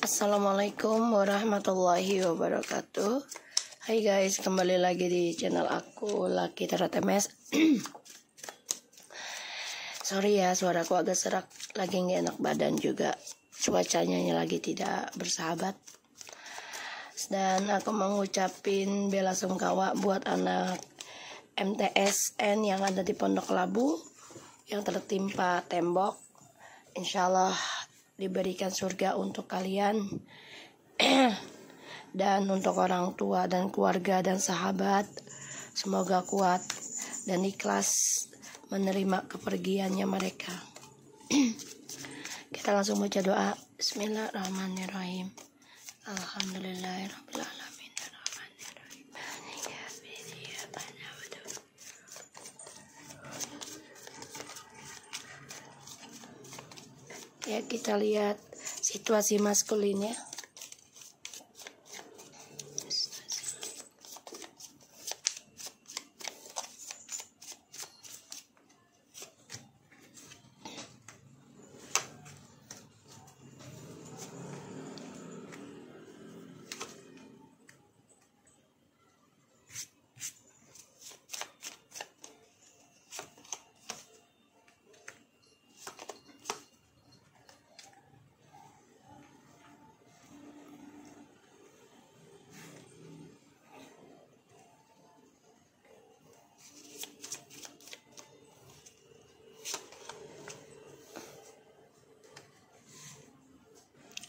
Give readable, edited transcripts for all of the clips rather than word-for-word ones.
Assalamualaikum warahmatullahi wabarakatuh. Hai guys, kembali lagi di channel aku Lucky Tarot MS. Sorry ya, suaraku agak serak, lagi nggak enak badan juga. Cuacanya lagi tidak bersahabat. Dan aku mau ngucapin bela sungkawa buat anak MTSN yang ada di Pondok Labu yang tertimpa tembok. Insya Allah diberikan surga untuk kalian dan untuk orang tua dan keluarga dan sahabat, semoga kuat dan ikhlas menerima kepergiannya mereka. Kita langsung baca doa. Bismillahirrahmanirrahim. Alhamdulillahirabbil alamin. Ya, kita lihat situasi maskulinnya.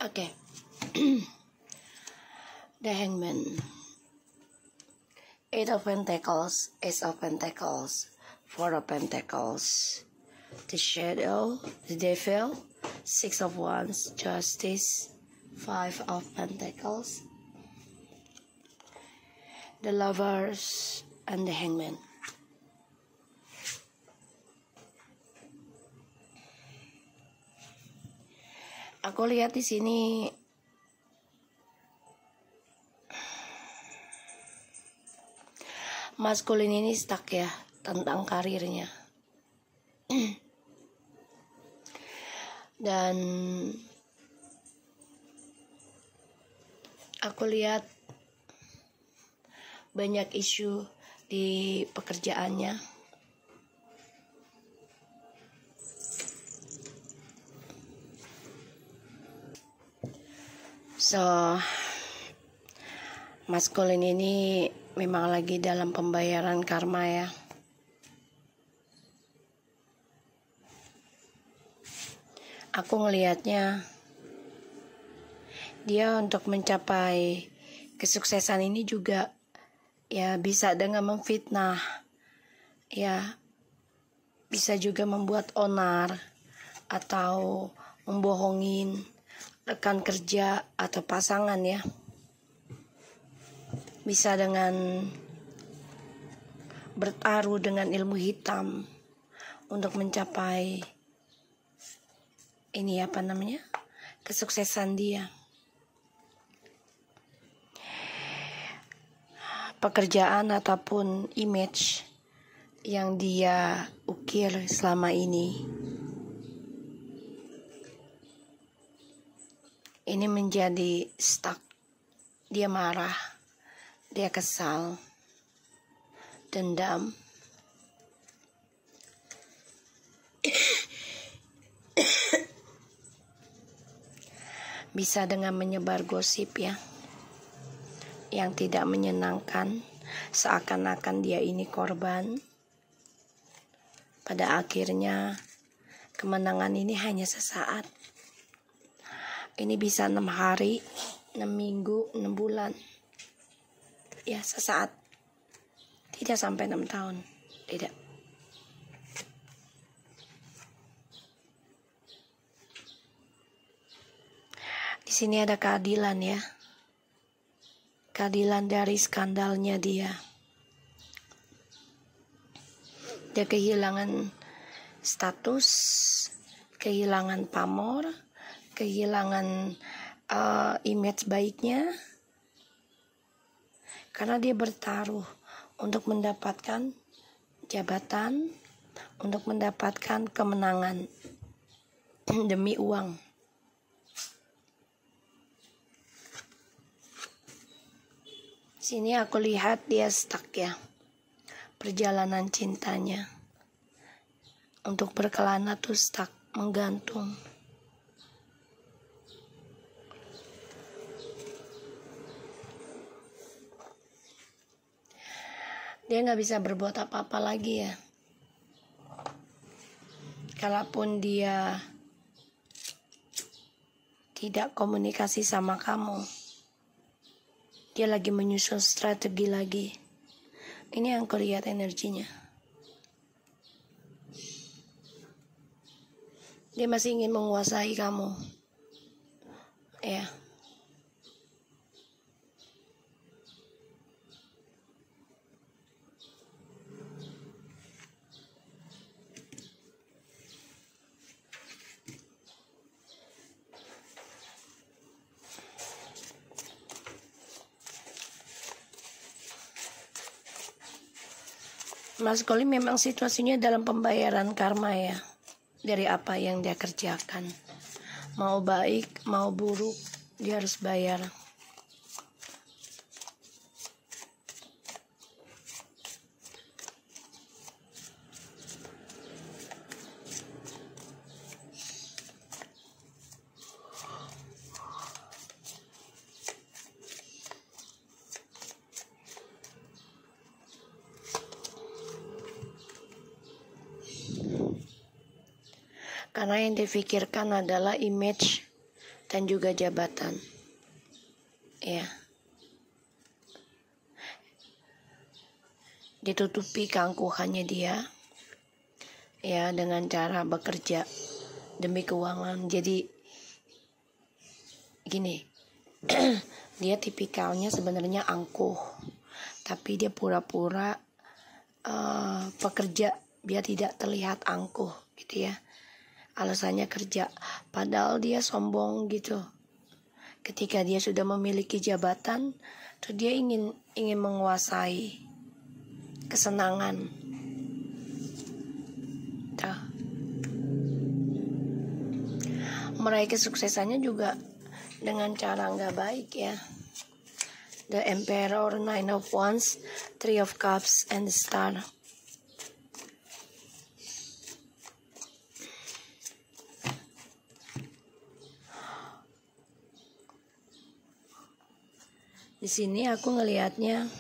Oke. The Hangman. Eight of Pentacles, Ace of Pentacles, Four of Pentacles, the Shadow, the Devil, Six of Wands, Justice, Five of Pentacles, the Lovers, and the Hangman. Aku lihat di sini maskulin ini stuck ya tentang karirnya. Dan aku lihat banyak isu di pekerjaannya. So, maskulin ini memang lagi dalam pembayaran karma ya. Aku ngelihatnya dia untuk mencapai kesuksesan ini juga ya bisa dengan memfitnah, ya bisa juga membuat onar atau membohongin rekan kerja atau pasangan ya. Bisa dengan bertaruh dengan ilmu hitam untuk mencapai ini apa namanya, kesuksesan dia. Pekerjaan ataupun image yang dia ukir selama ini menjadi stuck. Dia marah, dia kesal, dendam. Bisa dengan menyebar gosip ya, yang tidak menyenangkan, seakan-akan dia ini korban. Pada akhirnya kemenangan ini hanya sesaat. Ini bisa 6 hari, 6 minggu, 6 bulan. Ya, sesaat. Tidak sampai 6 tahun. Tidak. Di sini ada keadilan ya. Keadilan dari skandalnya dia. Dia kehilangan status, kehilangan pamor, kehilangan image baiknya, karena dia bertaruh untuk mendapatkan jabatan, untuk mendapatkan kemenangan demi uang. Sini aku lihat dia stuck ya, perjalanan cintanya untuk berkelana tuh stuck, menggantung. Dia nggak bisa berbuat apa-apa lagi ya. Kalaupun dia tidak komunikasi sama kamu, dia lagi menyusun strategi lagi. Ini yang kulihat energinya. Dia masih ingin menguasai kamu. Ya. Mas Koli memang situasinya dalam pembayaran karma ya, dari apa yang dia kerjakan. Mau baik, mau buruk, dia harus bayar. Karena yang difikirkan adalah image dan juga jabatan. Ya. Ditutupi keangkuhannya dia. Ya, dengan cara bekerja demi keuangan. Jadi gini. Dia tipikalnya sebenarnya angkuh. Tapi dia pura-pura pekerja biar tidak terlihat angkuh gitu ya. Alasannya kerja, padahal dia sombong gitu. Ketika dia sudah memiliki jabatan, tuh dia ingin menguasai kesenangan. Tuh. Meraih kesuksesannya juga dengan cara nggak baik ya. The Emperor, Nine of Wands, Three of Cups, and the Star. Di sini aku ngelihatnya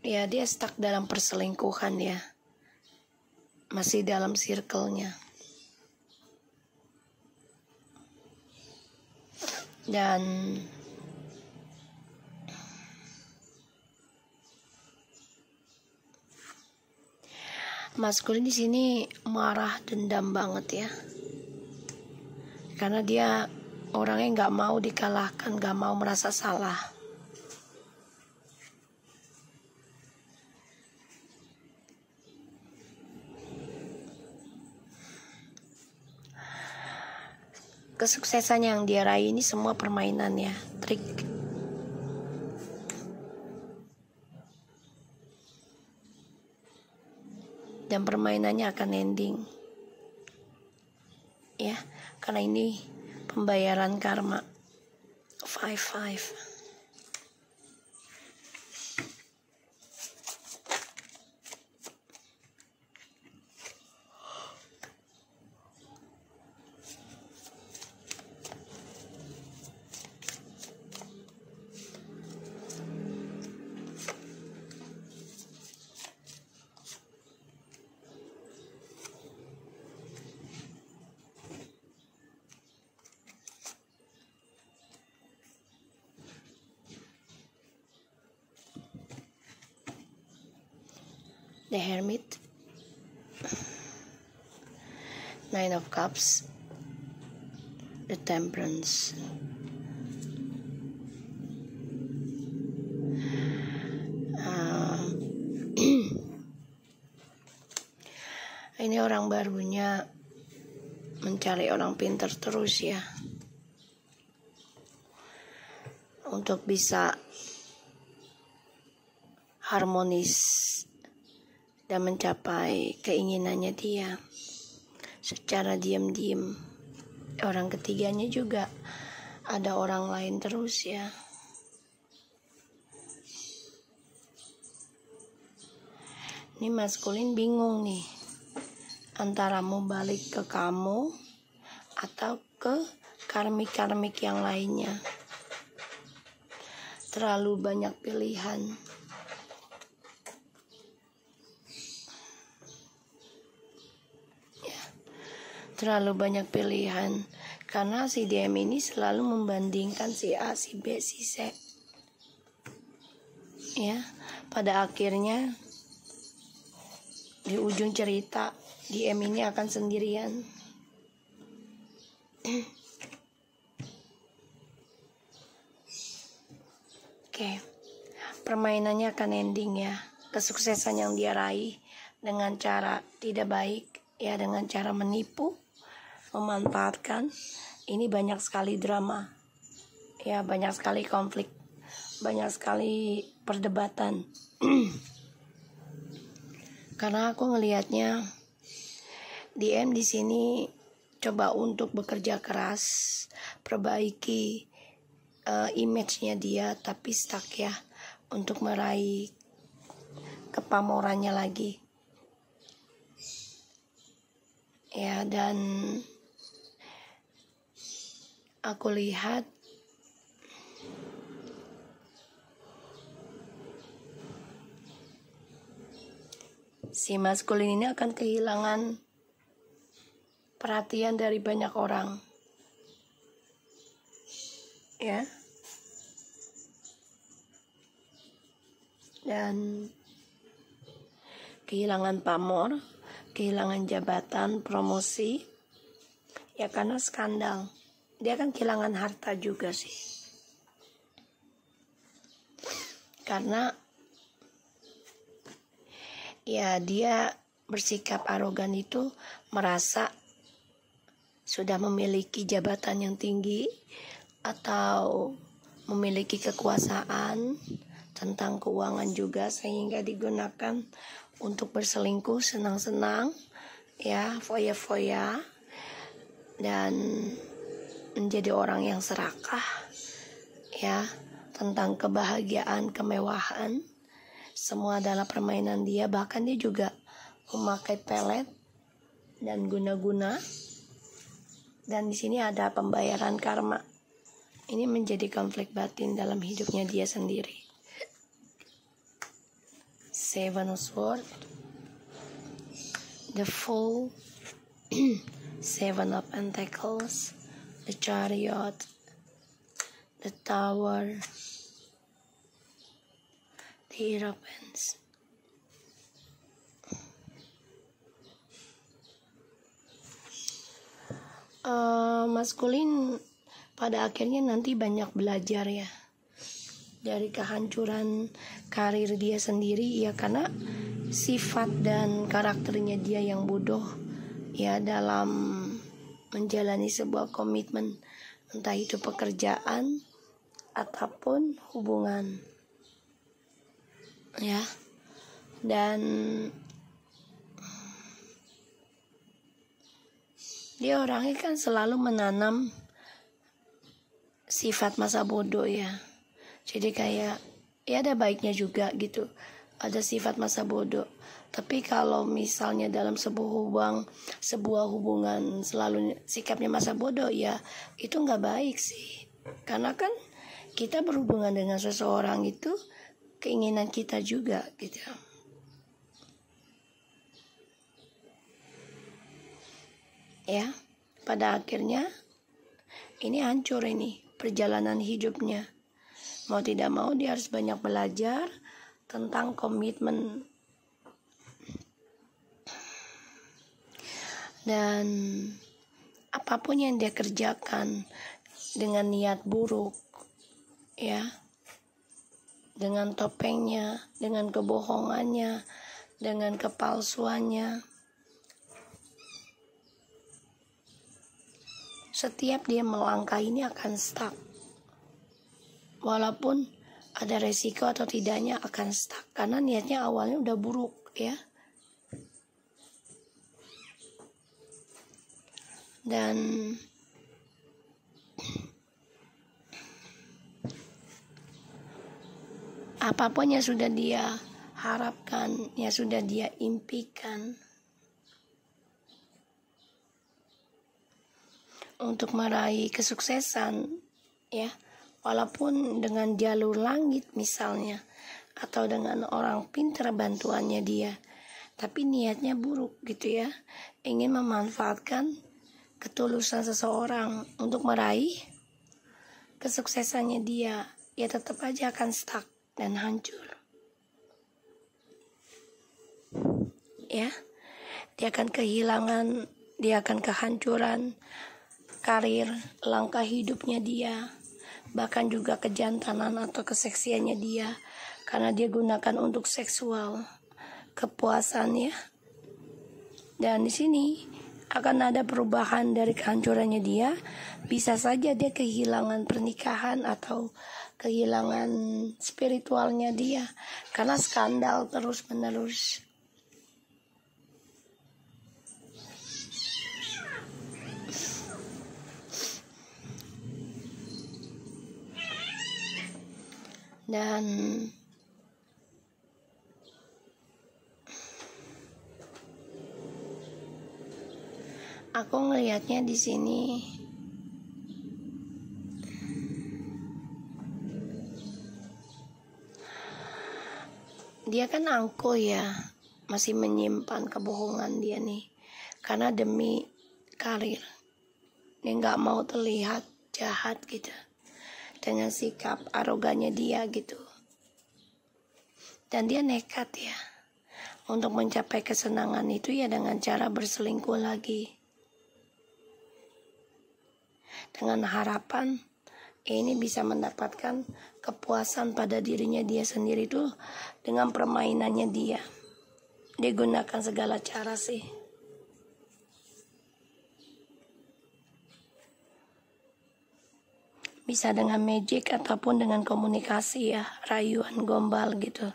ya dia stuck dalam perselingkuhan ya. Masih dalam circle-nya. Dan Mas Kuli di sini marah, dendam banget ya. Karena dia orangnya nggak mau dikalahkan, nggak mau merasa salah. Kesuksesan yang dia raih ini semua permainan ya, trik. Dan permainannya akan ending. Ya, karena ini pembayaran karma. 5-5. The Hermit, Nine of Cups, the Temperance. Ini orang barunya mencari orang pintar terus ya, untuk bisa harmonis dan mencapai keinginannya dia secara diam-diam. Orang ketiganya juga ada orang lain terus ya. Ini maskulin bingung nih, antara mau balik ke kamu atau ke karmik-karmik yang lainnya. Terlalu banyak pilihan. Ya, terlalu banyak pilihan. Karena si DM ini selalu membandingkan si A, si B, si C. Ya, pada akhirnya di ujung cerita DM ini akan sendirian. Oke, permainannya akan ending ya. Kesuksesan yang dia raih dengan cara tidak baik, ya, dengan cara menipu, memanfaatkan. Ini banyak sekali drama, ya, banyak sekali konflik, banyak sekali perdebatan. Karena aku ngelihatnya DM di sini coba untuk bekerja keras, perbaiki image-nya dia, tapi stuck ya untuk meraih kepamorannya lagi. Ya, dan aku lihat si maskulin ini akan kehilangan perhatian dari banyak orang. Ya. Dan kehilangan pamor, kehilangan jabatan, promosi. Ya, karena skandal. Dia akan kehilangan harta juga sih. Karena ya dia bersikap arogan itu merasa sudah memiliki jabatan yang tinggi atau memiliki kekuasaan tentang keuangan juga, sehingga digunakan untuk berselingkuh senang-senang, ya, foya-foya, dan menjadi orang yang serakah, ya, tentang kebahagiaan, kemewahan. Semua adalah permainan dia. Bahkan dia juga memakai pelet dan guna-guna. Dan di sini ada pembayaran karma. Ini menjadi konflik batin dalam hidupnya dia sendiri. Seven of Swords, the Fool, Seven of Pentacles, the Chariot, the Tower, the Hierophant. Maskulin pada akhirnya nanti banyak belajar ya dari kehancuran karir dia sendiri, ya, karena sifat dan karakternya dia yang bodoh, ya, dalam menjalani sebuah komitmen, entah itu pekerjaan ataupun hubungan, ya. Dan dia orangnya kan selalu menanam sifat masa bodoh ya. Jadi kayak ya ada baiknya juga gitu, ada sifat masa bodoh. Tapi kalau misalnya dalam sebuah hubungan selalu sikapnya masa bodoh, ya itu nggak baik sih. Karena kan kita berhubungan dengan seseorang itu keinginan kita juga gitu. Ya, pada akhirnya ini hancur ini perjalanan hidupnya. Mau tidak mau dia harus banyak belajar tentang komitmen. Dan apapun yang dia kerjakan dengan niat buruk, ya, dengan topengnya, dengan kebohongannya, dengan kepalsuannya, setiap dia melangkah ini akan stuck. Walaupun ada resiko atau tidaknya akan stuck, karena niatnya awalnya udah buruk, ya. Dan apapun yang sudah dia harapkan, yang sudah dia impikan. Untuk meraih kesuksesan, ya, walaupun dengan jalur langit misalnya, atau dengan orang pintar bantuannya dia, tapi niatnya buruk gitu ya, ingin memanfaatkan ketulusan seseorang untuk meraih kesuksesannya dia, ya tetap aja akan stuck dan hancur. Ya, dia akan kehilangan, dia akan kehancuran karir, langkah hidupnya dia, bahkan juga kejantanan atau keseksiannya dia, karena dia gunakan untuk seksual, kepuasannya. Dan di sini akan ada perubahan dari kehancurannya dia. Bisa saja dia kehilangan pernikahan atau kehilangan spiritualnya dia karena skandal terus menerus. Dan aku ngelihatnya di sini dia kan angkuh ya, masih menyimpan kebohongan dia nih, karena demi karir dia nggak mau terlihat jahat gitu dengan sikap arogannya dia gitu. Dan dia nekat ya untuk mencapai kesenangan itu ya dengan cara berselingkuh lagi, dengan harapan ini bisa mendapatkan kepuasan pada dirinya dia sendiri tuh dengan permainannya dia. Dia gunakan segala cara sih. Bisa dengan magic ataupun dengan komunikasi ya, rayuan, gombal gitu.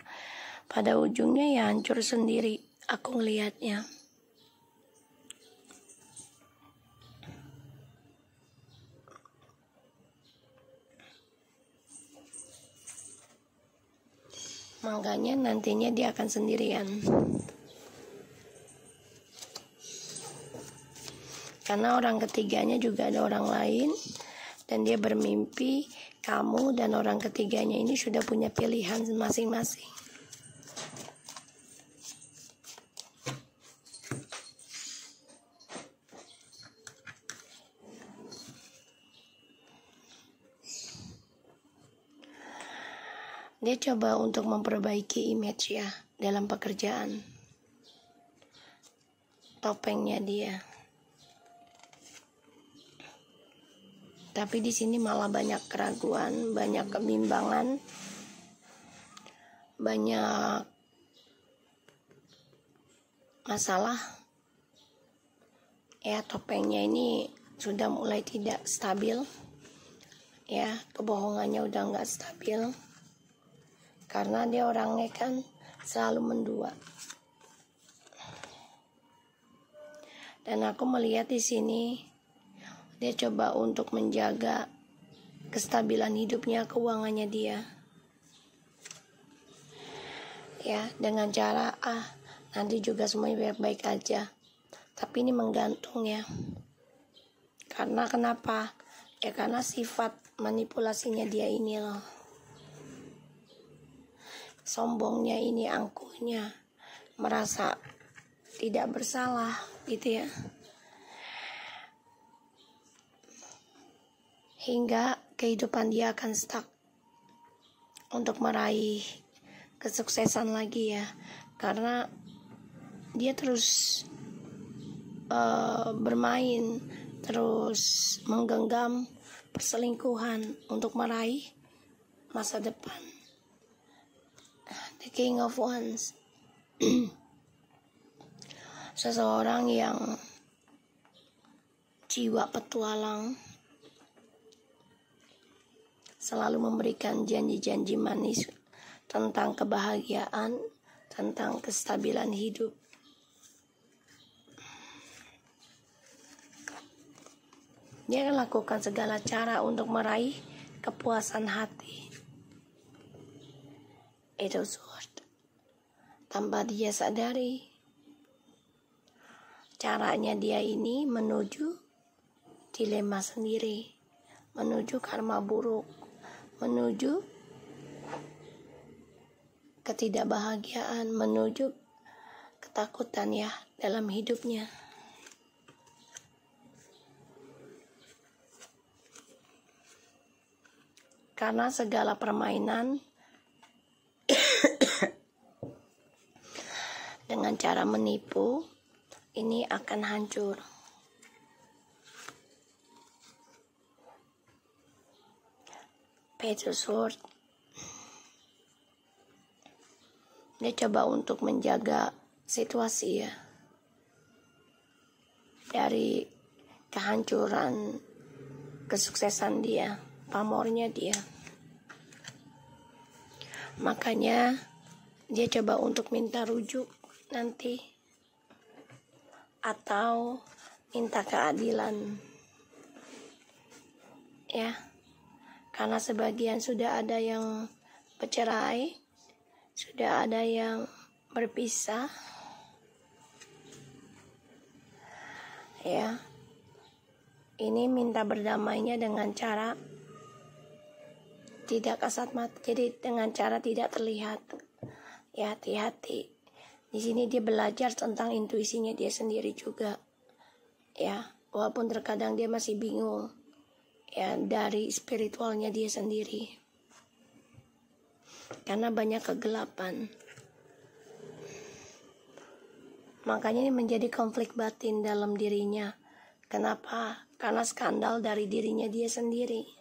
Pada ujungnya ya hancur sendiri, aku ngelihatnya. Makanya nantinya dia akan sendirian. Karena orang ketiganya juga ada orang lain. Dan dia bermimpi kamu dan orang ketiganya ini sudah punya pilihan masing-masing. Dia coba untuk memperbaiki image ya dalam pekerjaan. Topengnya dia. Tapi di sini malah banyak keraguan, banyak kebimbangan, banyak masalah. Ya, topengnya ini sudah mulai tidak stabil. Ya, kebohongannya udah nggak stabil. Karena dia orangnya kan selalu mendua. Dan aku melihat di sini dia coba untuk menjaga kestabilan hidupnya, keuangannya dia. Ya, dengan cara nanti juga semuanya baik-baik aja. Tapi ini menggantung ya. Karena kenapa? Ya karena sifat manipulasinya dia ini loh. Sombongnya ini, angkuhnya, merasa tidak bersalah gitu ya. Hingga kehidupan dia akan stuck untuk meraih kesuksesan lagi ya. Karena dia terus bermain, terus menggenggam perselingkuhan untuk meraih masa depan. The King of Wands. Seseorang yang jiwa petualang, selalu memberikan janji-janji manis tentang kebahagiaan, tentang kestabilan hidup. Dia akan lakukan segala cara untuk meraih kepuasan hati. Itu sword. tanpa dia sadari. Caranya dia ini menuju dilema sendiri, menuju karma buruk, menuju ketidakbahagiaan, menuju ketakutan ya dalam hidupnya. Karena segala permainan dengan cara menipu ini akan hancur. Page of Swords, dia coba untuk menjaga situasi ya dari kehancuran kesuksesan dia, pamornya dia. Makanya dia coba untuk minta rujuk nanti atau minta keadilan ya, karena sebagian sudah ada yang bercerai, sudah ada yang berpisah ya. Ini minta berdamainya dengan cara tidak kasat mata, jadi dengan cara tidak terlihat. Ya, hati-hati. Di sini dia belajar tentang intuisinya dia sendiri juga. Ya, walaupun terkadang dia masih bingung ya dari spiritualnya dia sendiri. Karena banyak kegelapan. Makanya ini menjadi konflik batin dalam dirinya. Kenapa? Karena skandal dari dirinya dia sendiri.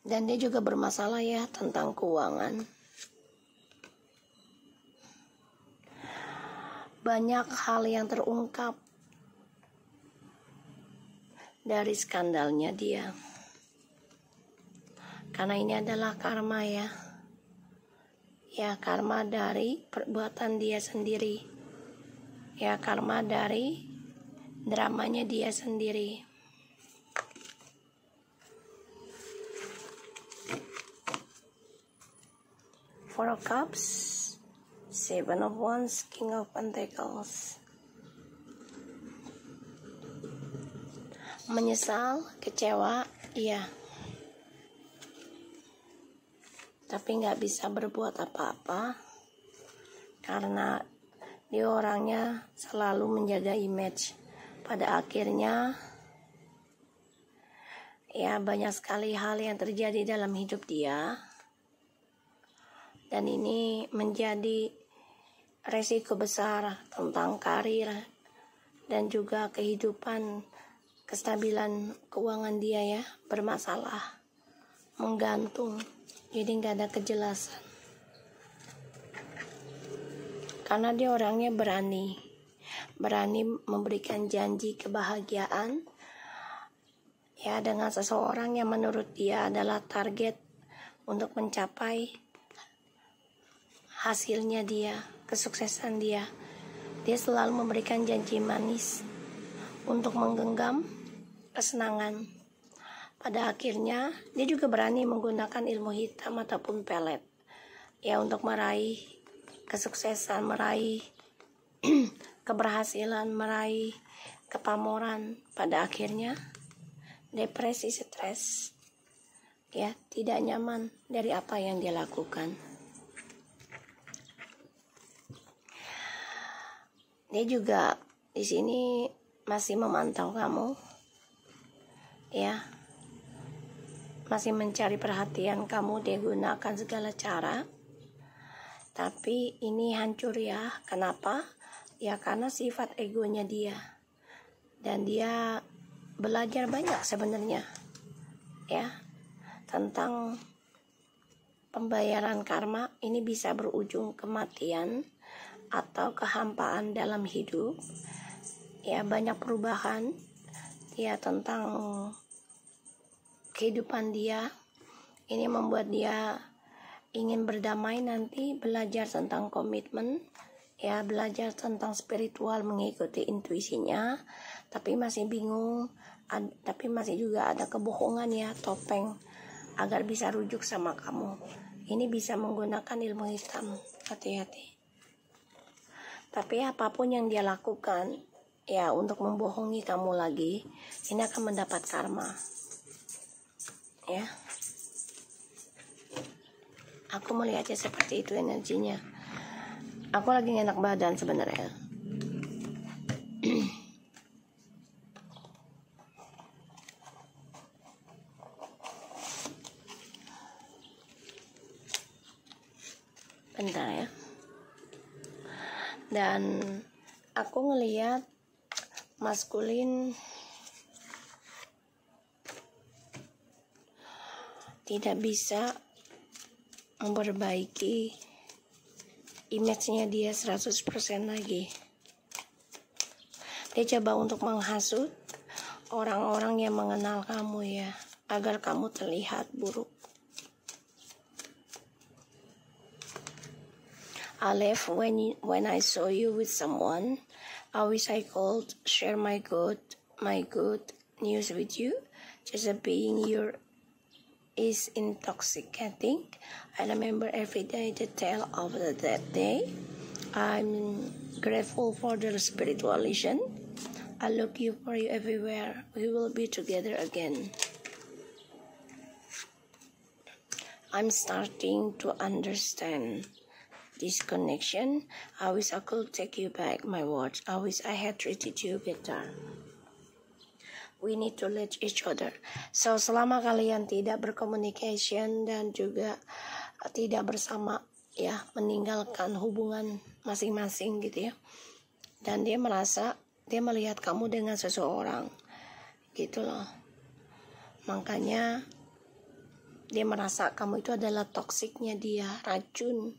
Dan dia juga bermasalah ya tentang keuangan. Banyak hal yang terungkap dari skandalnya dia. Karena ini adalah karma ya. Ya, karma dari perbuatan dia sendiri. Ya, karma dari dramanya dia sendiri. Four of Cups, Seven of Wands, King of Pentacles. Menyesal, kecewa, iya. Tapi nggak bisa berbuat apa-apa karena dia orangnya selalu menjaga image. Pada akhirnya ya banyak sekali hal yang terjadi dalam hidup dia. Dan ini menjadi resiko besar tentang karir dan juga kehidupan, kestabilan keuangan dia ya bermasalah, menggantung, jadi nggak ada kejelasan. Karena dia orangnya berani memberikan janji kebahagiaan ya dengan seseorang yang menurut dia adalah target untuk mencapai hasilnya dia, kesuksesan dia. Dia selalu memberikan janji manis untuk menggenggam kesenangan. Pada akhirnya dia juga berani menggunakan ilmu hitam ataupun pelet ya untuk meraih kesuksesan, meraih keberhasilan, meraih kepamoran. Pada akhirnya depresi, stres ya, tidak nyaman dari apa yang dia lakukan. Dia juga di sini masih memantau kamu, ya, masih mencari perhatian kamu. Dia gunakan segala cara, tapi ini hancur ya. Kenapa? Ya karena sifat egonya dia, dan dia belajar banyak sebenarnya, ya, tentang pembayaran karma. Ini bisa berujung kematian atau kehampaan dalam hidup ya, banyak perubahan ya tentang kehidupan dia. Ini membuat dia ingin berdamai nanti, belajar tentang komitmen ya, belajar tentang spiritual, mengikuti intuisinya, tapi masih bingung, tapi masih juga ada kebohongan ya, topeng, agar bisa rujuk sama kamu ini bisa menggunakan ilmu hitam. Hati-hati. Tapi apapun yang dia lakukan, ya untuk membohongi kamu lagi, ini akan mendapat karma. Ya. Aku melihatnya seperti itu energinya. Aku lagi gak enak badan sebenarnya. Bentar ya. Dan aku ngelihat maskulin tidak bisa memperbaiki image-nya dia 100% lagi. Dia coba untuk menghasut orang-orang yang mengenal kamu ya, agar kamu terlihat buruk. I left when I saw you with someone. I wish I could share my good news with you. Just being your is intoxicating. I remember every day the tale of that day. I'm grateful for the spiritual lesson. I look for you everywhere. We will be together again. I'm starting to understand this connection. I wish I could take you back my words. I wish I had treated you better. We need to let each other. So selama kalian tidak bercommunication dan juga tidak bersama ya, meninggalkan hubungan masing-masing gitu ya. Dan dia melihat kamu dengan seseorang gitu loh. Makanya dia merasa kamu itu adalah toksiknya dia, racun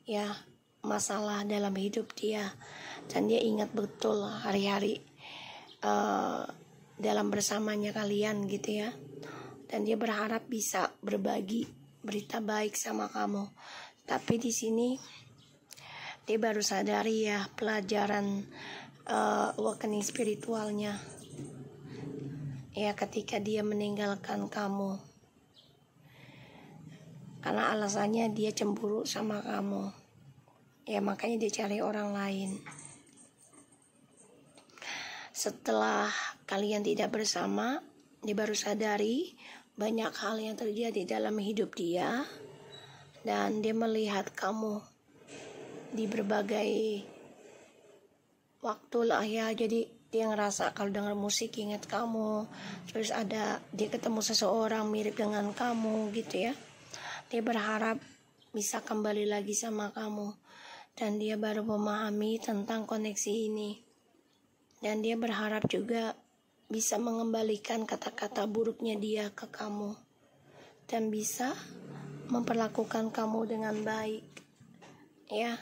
ya, masalah dalam hidup dia. Dan dia ingat betul hari-hari dalam bersamanya kalian gitu ya. Dan dia berharap bisa berbagi berita baik sama kamu. Tapi di sini dia baru sadari ya pelajaran awakening spiritualnya ya, ketika dia meninggalkan kamu. Karena alasannya dia cemburu sama kamu. Ya makanya dia cari orang lain. Setelah kalian tidak bersama, dia baru sadari banyak hal yang terjadi dalam hidup dia. Dan dia melihat kamu di berbagai waktu lah ya. Jadi dia ngerasa kalau dengar musik ingat kamu. Terus dia ketemu seseorang mirip dengan kamu gitu ya. Dia berharap bisa kembali lagi sama kamu. Dan dia baru memahami tentang koneksi ini. Dan dia berharap juga bisa mengembalikan kata-kata buruknya dia ke kamu. Dan bisa memperlakukan kamu dengan baik. Ya.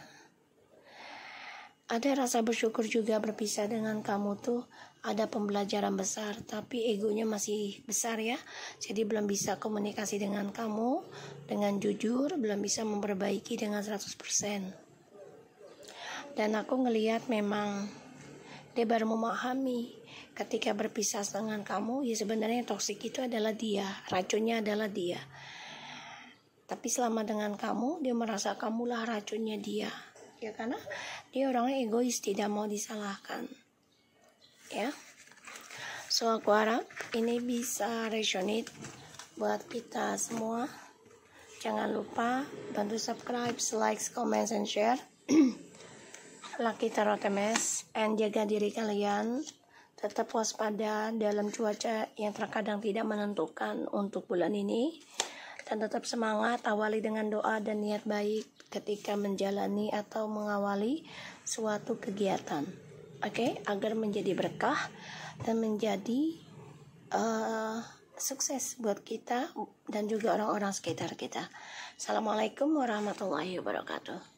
Ada rasa bersyukur juga berpisah dengan kamu tuh. Ada pembelajaran besar, tapi egonya masih besar ya. Jadi belum bisa komunikasi dengan kamu dengan jujur, belum bisa memperbaiki dengan 100%. Dan aku ngelihat memang dia baru memahami ketika berpisah dengan kamu, ya sebenarnya toksik itu adalah dia, racunnya adalah dia. Tapi selama dengan kamu, dia merasa kamulah racunnya dia. Ya karena dia orangnya egois, tidak mau disalahkan. Ya, so aku harap ini bisa resonate buat kita semua. Jangan lupa bantu subscribe, like, comment, and share. Lucky Tarot MS, and jaga diri kalian. Tetap waspada dalam cuaca yang terkadang tidak menentukan untuk bulan ini. Dan tetap semangat, awali dengan doa dan niat baik ketika menjalani atau mengawali suatu kegiatan. Oke, agar menjadi berkah dan menjadi sukses buat kita dan juga orang-orang sekitar kita. Assalamualaikum warahmatullahi wabarakatuh.